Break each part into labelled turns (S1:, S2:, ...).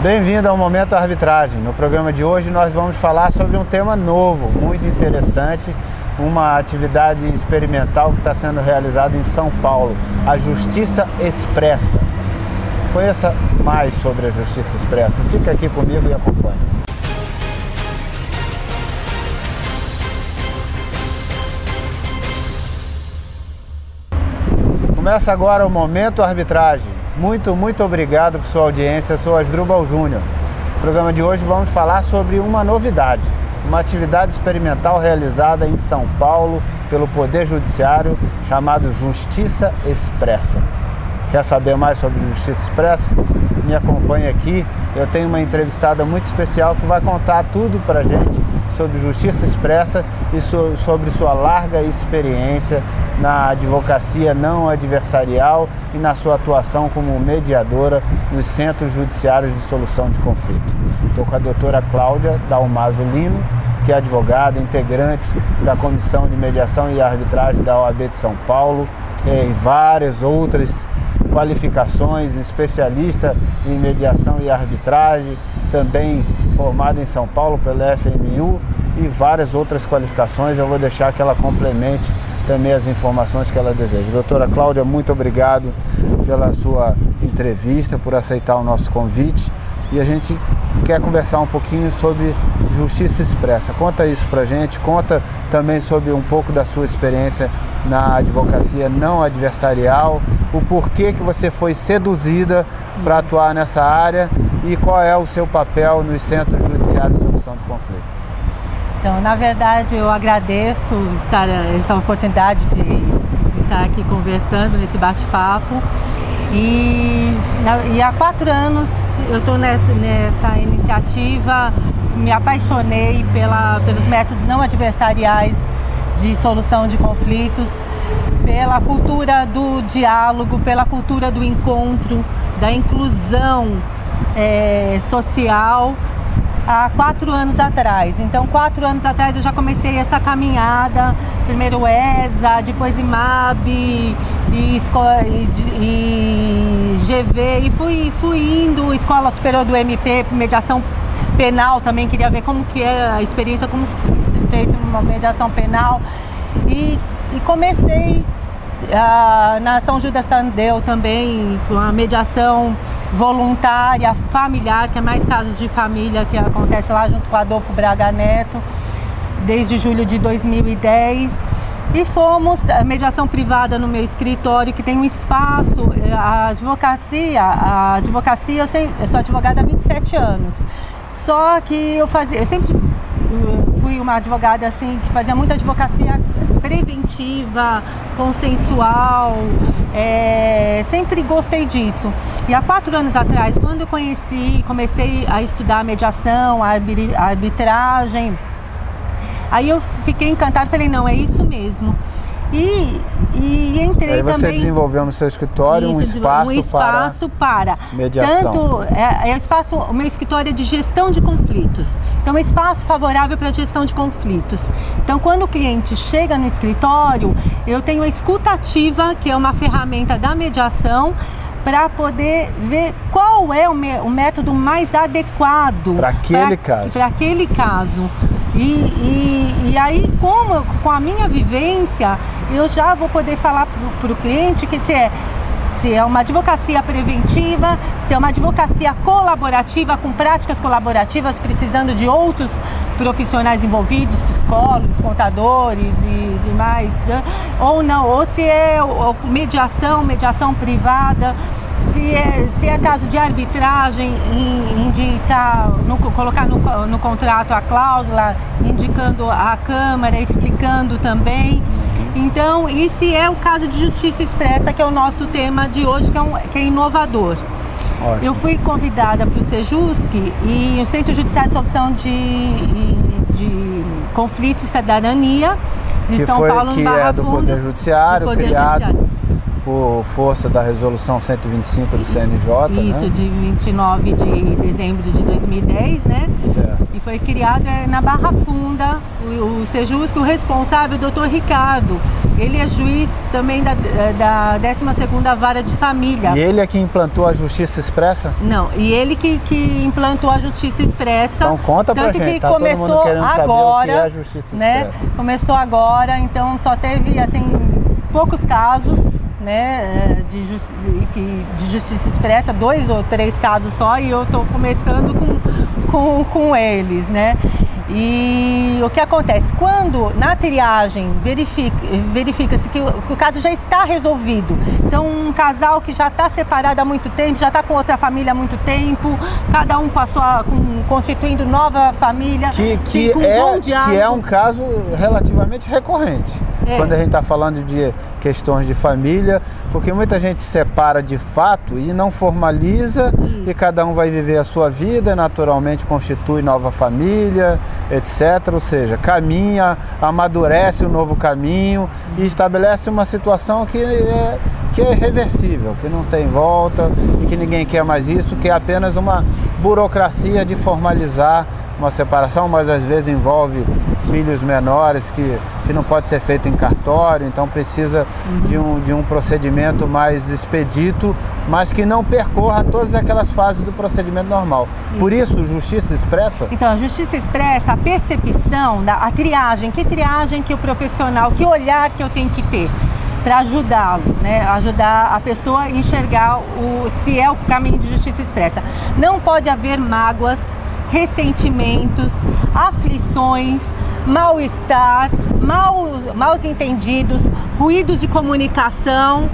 S1: Bem-vindo ao Momento Arbitragem. No programa de hoje nós vamos falar sobre um tema novo, muito interessante, uma atividade experimental que está sendo realizada em São Paulo, a Justiça Expressa. Conheça mais sobre a Justiça Expressa. Fica aqui comigo e acompanhe. Começa agora o Momento Arbitragem. Muito obrigado por sua audiência. Eu sou Asdrubal Júnior. No programa de hoje vamos falar sobre uma novidade, uma atividade experimental realizada em São Paulo pelo Poder Judiciário chamado Justiça Expressa. Quer saber mais sobre Justiça Expressa? Me acompanhe aqui. Eu tenho uma entrevistada muito especial que vai contar tudo pra gente sobre Justiça Expressa e sobre sua larga experiência na advocacia não adversarial e na sua atuação como mediadora nos centros judiciários de solução de conflito. Estou com a doutora Cláudia Dalmaso Lino, que é advogada, integrante da Comissão de Mediação e Arbitragem da OAB de São Paulo, e várias outras qualificações, especialista em mediação e arbitragem, também formada em São Paulo pela FMU e várias outras qualificações. Eu vou deixar que ela complemente também as informações que ela deseja. Doutora Cláudia, muito obrigado pela sua entrevista, por aceitar o nosso convite, e a gente quer conversar um pouquinho sobre Justiça Expressa. Conta isso pra gente, conta também sobre um pouco da sua experiência na advocacia não adversarial, o porquê que você foi seduzida para atuar nessa área e qual é o seu papel nos centros judiciários de solução de conflito.
S2: Então, na verdade, eu agradeço essa oportunidade de estar aqui conversando nesse bate-papo. E há 4 anos eu estou nessa iniciativa, me apaixonei pelos métodos não adversariais de solução de conflitos, pela cultura do diálogo, pela cultura do encontro, da inclusão social, há 4 anos atrás. Então, 4 anos atrás eu já comecei essa caminhada, primeiro ESA, depois IMAB e GV, e fui indo, Escola Superior do MP, mediação penal também, queria ver como que é a experiência, como ser feita uma mediação penal, e comecei na São Judas Tadeu também, com a mediação voluntária, familiar, que é mais casos de família que acontece lá junto com o Adolfo Braga Neto, desde julho de 2010. E fomos, a mediação privada no meu escritório, que tem um espaço, a advocacia, eu sou advogada há 27 anos. Só que eu sempre fui uma advogada assim, que fazia muita advocacia preventiva, consensual, sempre gostei disso. E há 4 anos atrás, quando eu comecei a estudar mediação, a arbitragem, aí eu fiquei encantada, falei, não, é isso mesmo. E entrei
S1: aí você
S2: também...
S1: desenvolveu no seu escritório um espaço para mediação.
S2: O meu escritório é de gestão de conflitos. Então, é um espaço favorável para a gestão de conflitos. Então, quando o cliente chega no escritório, eu tenho a escuta ativa, que é uma ferramenta da mediação, para poder ver qual é o método mais adequado
S1: para aquele caso.
S2: E aí, com a minha vivência, eu já vou poder falar para o cliente que se é uma advocacia preventiva, se é uma advocacia colaborativa, com práticas colaborativas, precisando de outros profissionais envolvidos, psicólogos, contadores e demais, né? Ou não, ou se é mediação privada, se é caso de arbitragem, colocar no contrato a cláusula, indicando a Câmara, explicando também. Então, e se é o caso de Justiça Expressa, que é o nosso tema de hoje, que é inovador.
S1: Ótimo.
S2: Eu fui convidada para o Sejusc e o Centro Judiciário de Solução de Conflito e Cidadania de São Paulo, no Barra Funda,
S1: do Poder Judiciário, criado por força da Resolução 125 do CNJ,
S2: isso,
S1: né?
S2: de 29 de dezembro de 2010, né?
S1: Certo.
S2: E foi criada na Barra Funda, o Sejusc, o responsável, o Dr. Ricardo, Ele é juiz também da 12ª Vara de Família.
S1: E ele é que implantou a Justiça Expressa?
S2: Não, e ele que implantou a Justiça Expressa.
S1: Então conta pra gente,
S2: que
S1: tá
S2: começou
S1: todo mundo querendo
S2: agora,
S1: saber o que é a Justiça Expressa.
S2: Começou agora, então só teve assim poucos casos, né, de Justiça Expressa, 2 ou 3 casos só, e eu estou começando com eles, né? E o que acontece? Quando na triagem verifica-se que o caso já está resolvido, então um casal que já está separado há muito tempo, já está com outra família há muito tempo, cada um constituindo nova família,
S1: que é um caso relativamente recorrente. Quando a gente está falando de questões de família, porque muita gente separa de fato e não formaliza. Isso. E cada um vai viver a sua vida, naturalmente constitui nova família, etc. Ou seja, caminha, amadurece um novo caminho e estabelece uma situação que é irreversível, que não tem volta e que ninguém quer mais isso, que é apenas uma burocracia de formalizar uma separação, mas às vezes envolve filhos menores que não pode ser feito em cartório, então precisa de um procedimento mais expedito, mas que não percorra todas aquelas fases do procedimento normal. Por isso, Justiça Expressa? Então,
S2: a Justiça Expressa, a percepção, a triagem, que o profissional, que olhar que eu tenho que ter para ajudá-lo, né? Ajudar a pessoa a enxergar se é o caminho de Justiça Expressa. Não pode haver mágoas, ressentimentos, aflições, mal-estar, maus entendidos, ruídos de comunicação,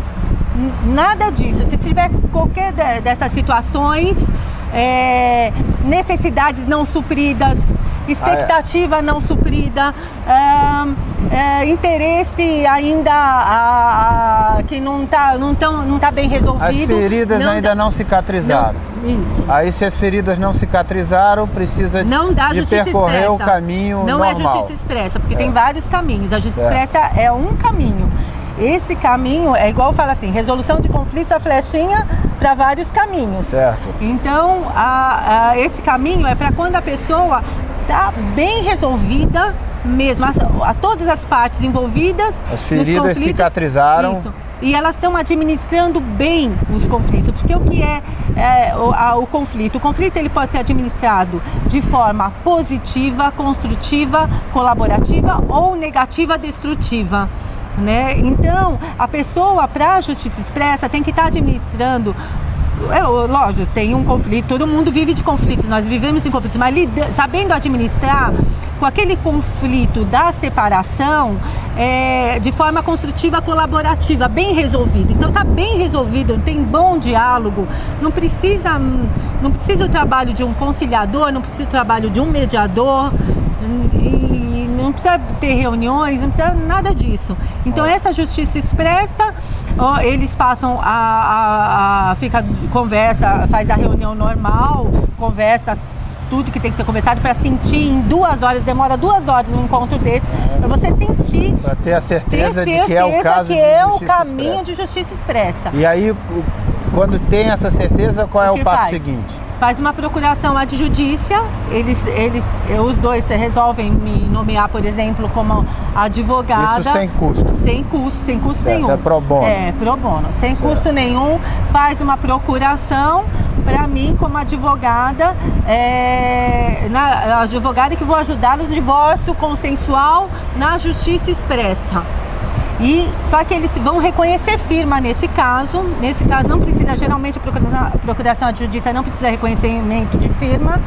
S2: nada disso. Se tiver qualquer dessas situações, necessidades não supridas, expectativa não suprida, interesse ainda que não tá bem resolvido.
S1: As feridas ainda não cicatrizaram.
S2: Isso.
S1: Aí se as feridas não cicatrizaram, precisa de percorrer o caminho normal.
S2: Não é Justiça Expressa, porque tem vários caminhos. A Justiça Expressa é um caminho. Esse caminho é igual eu falo assim, resolução de conflitos, a flechinha para vários caminhos.
S1: Certo.
S2: Então, esse caminho é para quando a pessoa está bem resolvida mesmo, a todas as partes envolvidas.
S1: As feridas cicatrizaram.
S2: Isso. E elas estão administrando bem os conflitos, porque o que é o conflito? O conflito ele pode ser administrado de forma positiva, construtiva, colaborativa ou negativa, destrutiva. Né? Então, a pessoa, para a Justiça Expressa, tem que estar administrando. Lógico, tem um conflito, todo mundo vive de conflitos, nós vivemos em conflitos, mas sabendo administrar com aquele conflito da separação de forma construtiva, colaborativa, bem resolvido. Então está bem resolvido, tem bom diálogo, não precisa o trabalho de um conciliador, não precisa o trabalho de um mediador, e não precisa ter reuniões, não precisa nada disso. Então essa Justiça Expressa, eles passam conversa, faz a reunião normal, conversa tudo que tem que ser conversado para sentir em 2 horas, demora 2 horas um encontro desse, para você sentir,
S1: para ter a certeza de que é o caso
S2: que é o caminho de Justiça Expressa.
S1: E aí, quando tem essa certeza, qual é o passo seguinte?
S2: Faz uma procuração adjudícia, os dois resolvem me nomear, por exemplo, como advogada.
S1: Isso sem custo?
S2: Sem custo
S1: certo,
S2: nenhum.
S1: É pro bono?
S2: É, pro bono. Sem certo. Custo nenhum, faz uma procuração para mim como advogada, advogada que vou ajudá-los no divórcio consensual na Justiça Expressa. Só que eles vão reconhecer firma nesse caso não precisa, geralmente a procuração adjudícia não precisa reconhecimento de firma,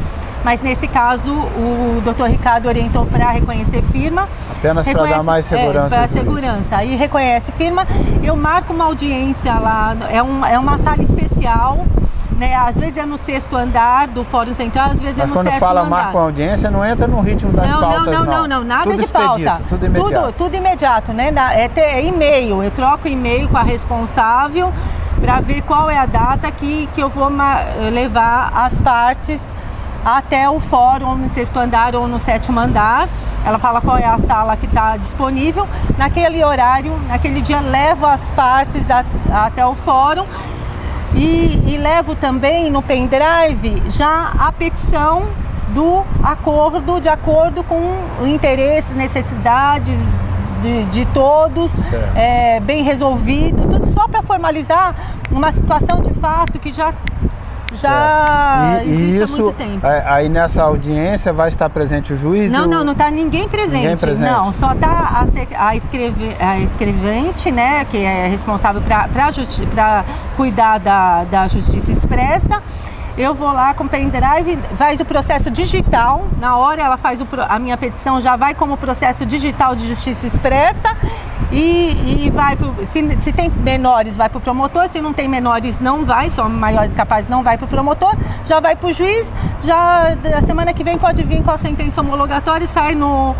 S2: mas nesse caso o doutor Ricardo orientou para reconhecer firma.
S1: Apenas para dar mais segurança.
S2: Para segurança. Aí reconhece firma, eu marco uma audiência lá, é uma sala especial. Né? Às vezes é no 6º andar do Fórum Central, às vezes
S1: mas
S2: é no 7º andar. Mas
S1: quando fala marca a audiência, não entra no ritmo das pautas,
S2: não, nada
S1: tudo
S2: de
S1: expedito,
S2: pauta.
S1: Tudo imediato.
S2: Tudo imediato, né? É e-mail, eu troco e-mail com a responsável para ver qual é a data que eu vou levar as partes até o fórum, no 6º andar ou no 7º andar. Ela fala qual é a sala que está disponível. Naquele horário, naquele dia, levo as partes até o fórum. E levo também no pendrive já a petição do acordo, de acordo com interesses, necessidades de todos, bem resolvido, tudo só para formalizar uma situação de fato que já existe
S1: isso,
S2: há muito tempo.
S1: Aí nessa audiência vai estar presente o juiz?
S2: Não está ninguém presente.
S1: Ninguém presente.
S2: Não, só está a escrevente, né, que é responsável para cuidar da justiça expressa. Eu vou lá com o pendrive, faz o processo digital, na hora ela faz a minha petição, já vai como processo digital de justiça expressa e vai se tem menores vai para o promotor, se não tem menores não vai, só maiores capazes não vai para o promotor, já vai para o juiz, já a semana que vem pode vir com a sentença homologatória e sai no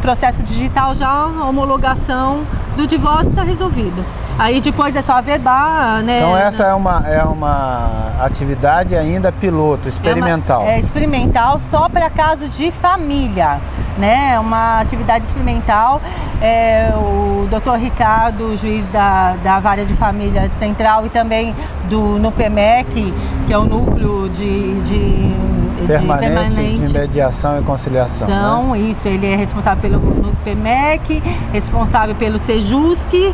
S2: processo digital já a homologação do divórcio, está resolvido. Aí depois é só averbar, né?
S1: Então essa é uma atividade ainda piloto, experimental.
S2: É experimental só para casos de família, né? É uma atividade experimental. O Dr. Ricardo, juiz da Vara de Família Central e também no PMEC, que é o núcleo de
S1: permanente de mediação e conciliação.
S2: Né? Isso, ele é responsável pelo PMEC, responsável pelo SEJUSC,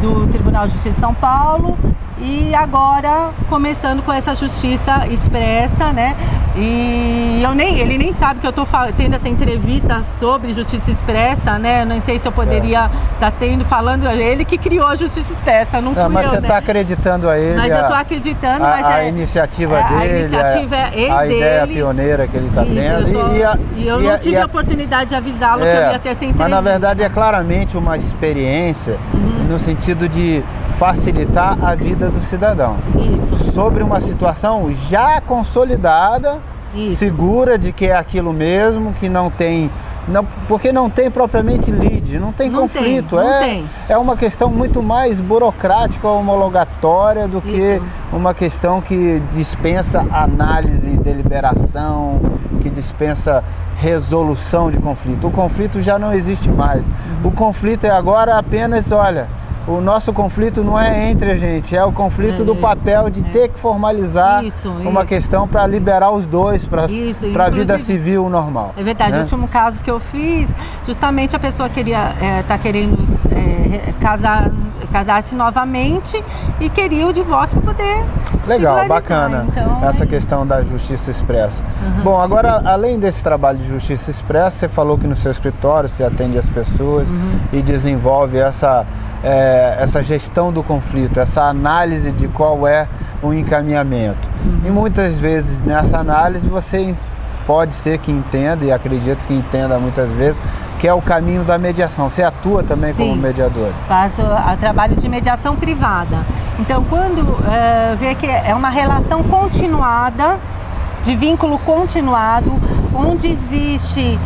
S2: do Tribunal de Justiça de São Paulo, e agora começando com essa justiça expressa, né? E ele nem sabe que eu estou tendo essa entrevista sobre justiça expressa, né? Não sei se eu poderia estar falando, ele que criou a justiça expressa, não fui eu,
S1: mas você está acreditando a ele.
S2: Mas eu estou acreditando,
S1: a iniciativa dele,
S2: a iniciativa
S1: a ideia pioneira que ele está tendo.
S2: E eu não tive a oportunidade de avisá-lo que eu ia ter essa entrevista.
S1: Mas na verdade é claramente uma experiência no sentido de facilitar a vida do cidadão.
S2: Isso.
S1: Sobre uma situação já consolidada, segura de que é aquilo mesmo, que não tem... porque não tem propriamente lide, não tem conflito. É uma questão muito mais burocrática, homologatória, do que uma questão que dispensa análise, deliberação, que dispensa resolução de conflito. O conflito já não existe mais. O conflito é agora apenas, o nosso conflito não é entre a gente, é o conflito do papel de ter que formalizar uma questão para liberar os dois para a vida civil normal.
S2: É verdade, né? O último caso que eu fiz, justamente a pessoa tá querendo casar-se novamente e queria o divórcio para poder...
S1: Legal, bacana, então, essa questão da justiça expressa. Bom, agora, além desse trabalho de justiça expressa, você falou que no seu escritório você atende as pessoas e desenvolve essa gestão do conflito, essa análise de qual é o encaminhamento. E muitas vezes nessa análise você pode ser que entenda, e acredito que entenda muitas vezes, que é o caminho da mediação. Você atua também como mediador?
S2: Faço trabalho de mediação privada. Então, quando vê que é uma relação continuada, de vínculo continuado, onde existe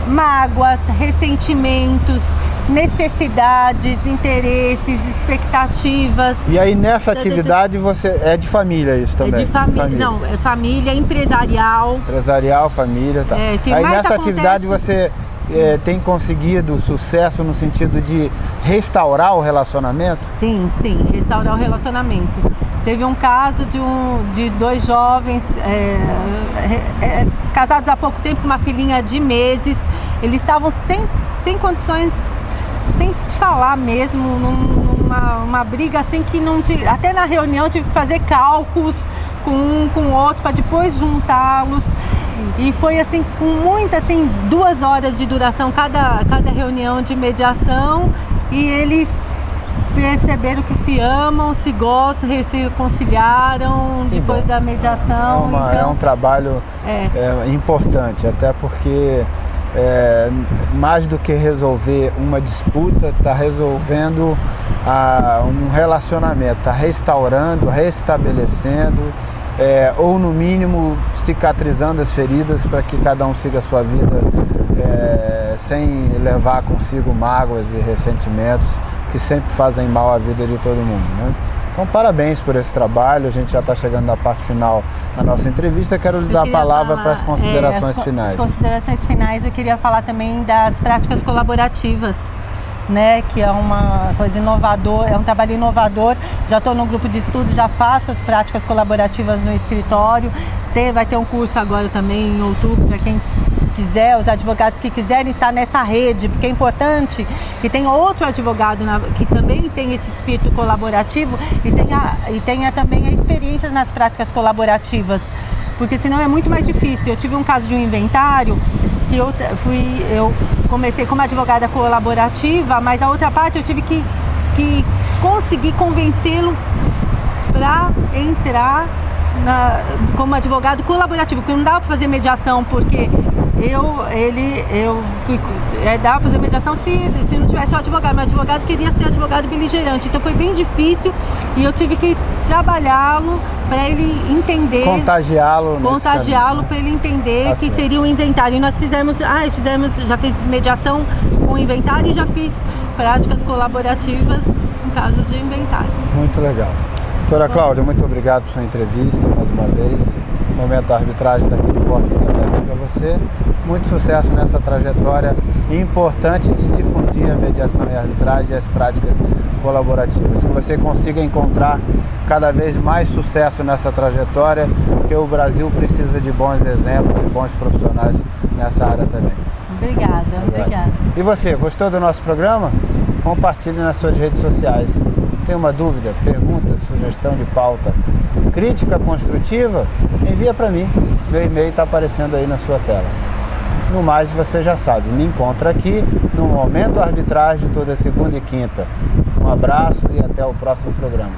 S2: mágoas, ressentimentos, necessidades, interesses, expectativas.
S1: E aí nessa atividade você é de família isso também?
S2: É de família, não, é família, empresarial.
S1: Empresarial, família, tá. Aí nessa atividade você tem conseguido sucesso no sentido de restaurar o relacionamento?
S2: Sim, restaurar o relacionamento. Teve um caso de dois jovens casados há pouco tempo, com uma filhinha de meses. Eles estavam sem condições, sem se falar mesmo, numa briga assim que não tinha. Até na reunião tive que fazer cálculos com um com o outro para depois juntá-los. E foi assim, com muita, 2 horas de duração cada reunião de mediação, e eles perceberam que se amam, se gostam, se reconciliaram depois da mediação.
S1: É um trabalho importante, até porque mais do que resolver uma disputa, está resolvendo um relacionamento, está restaurando, restabelecendo, ou no mínimo cicatrizando as feridas para que cada um siga a sua vida sem levar consigo mágoas e ressentimentos que sempre fazem mal à vida de todo mundo, né? Então, parabéns por esse trabalho. A gente já está chegando na parte final da nossa entrevista. Quero lhe dar a palavra para as considerações finais.
S2: As considerações finais, eu queria falar também das práticas colaborativas, né, que é uma coisa inovadora, é um trabalho inovador. Já estou no grupo de estudo, já faço as práticas colaborativas no escritório. Vai ter um curso agora também em outubro para quem quiser, os advogados que quiserem estar nessa rede, porque é importante que tenha outro advogado que também tem esse espírito colaborativo e tenha também experiências nas práticas colaborativas, porque senão é muito mais difícil. Eu tive um caso de um inventário que eu comecei como advogada colaborativa, mas a outra parte eu tive que conseguir convencê-lo para entrar como advogado colaborativo, porque não dava para fazer mediação, porque dava para fazer mediação se não tivesse o advogado, mas o advogado queria ser advogado beligerante, então foi bem difícil e eu tive que trabalhá-lo para ele entender, contagiá-lo para ele entender que seria um inventário. E nós já fiz mediação com inventário e já fiz práticas colaborativas em casos de inventário.
S1: Muito legal. Doutora Cláudia, muito obrigado por sua entrevista mais uma vez. O Momento da Arbitragem está aqui de portas abertas para você. Muito sucesso nessa trajetória importante de difundir a mediação e a arbitragem e as práticas colaborativas. Que você consiga encontrar cada vez mais sucesso nessa trajetória, porque o Brasil precisa de bons exemplos e bons profissionais nessa área também.
S2: Obrigada.
S1: E você, gostou do nosso programa? Compartilhe nas suas redes sociais. Tem uma dúvida, pergunta, sugestão de pauta, crítica construtiva? Envia para mim. Meu e-mail está aparecendo aí na sua tela. No mais, você já sabe, me encontra aqui no Momento Arbitragem toda segunda e quinta. Um abraço e até o próximo programa.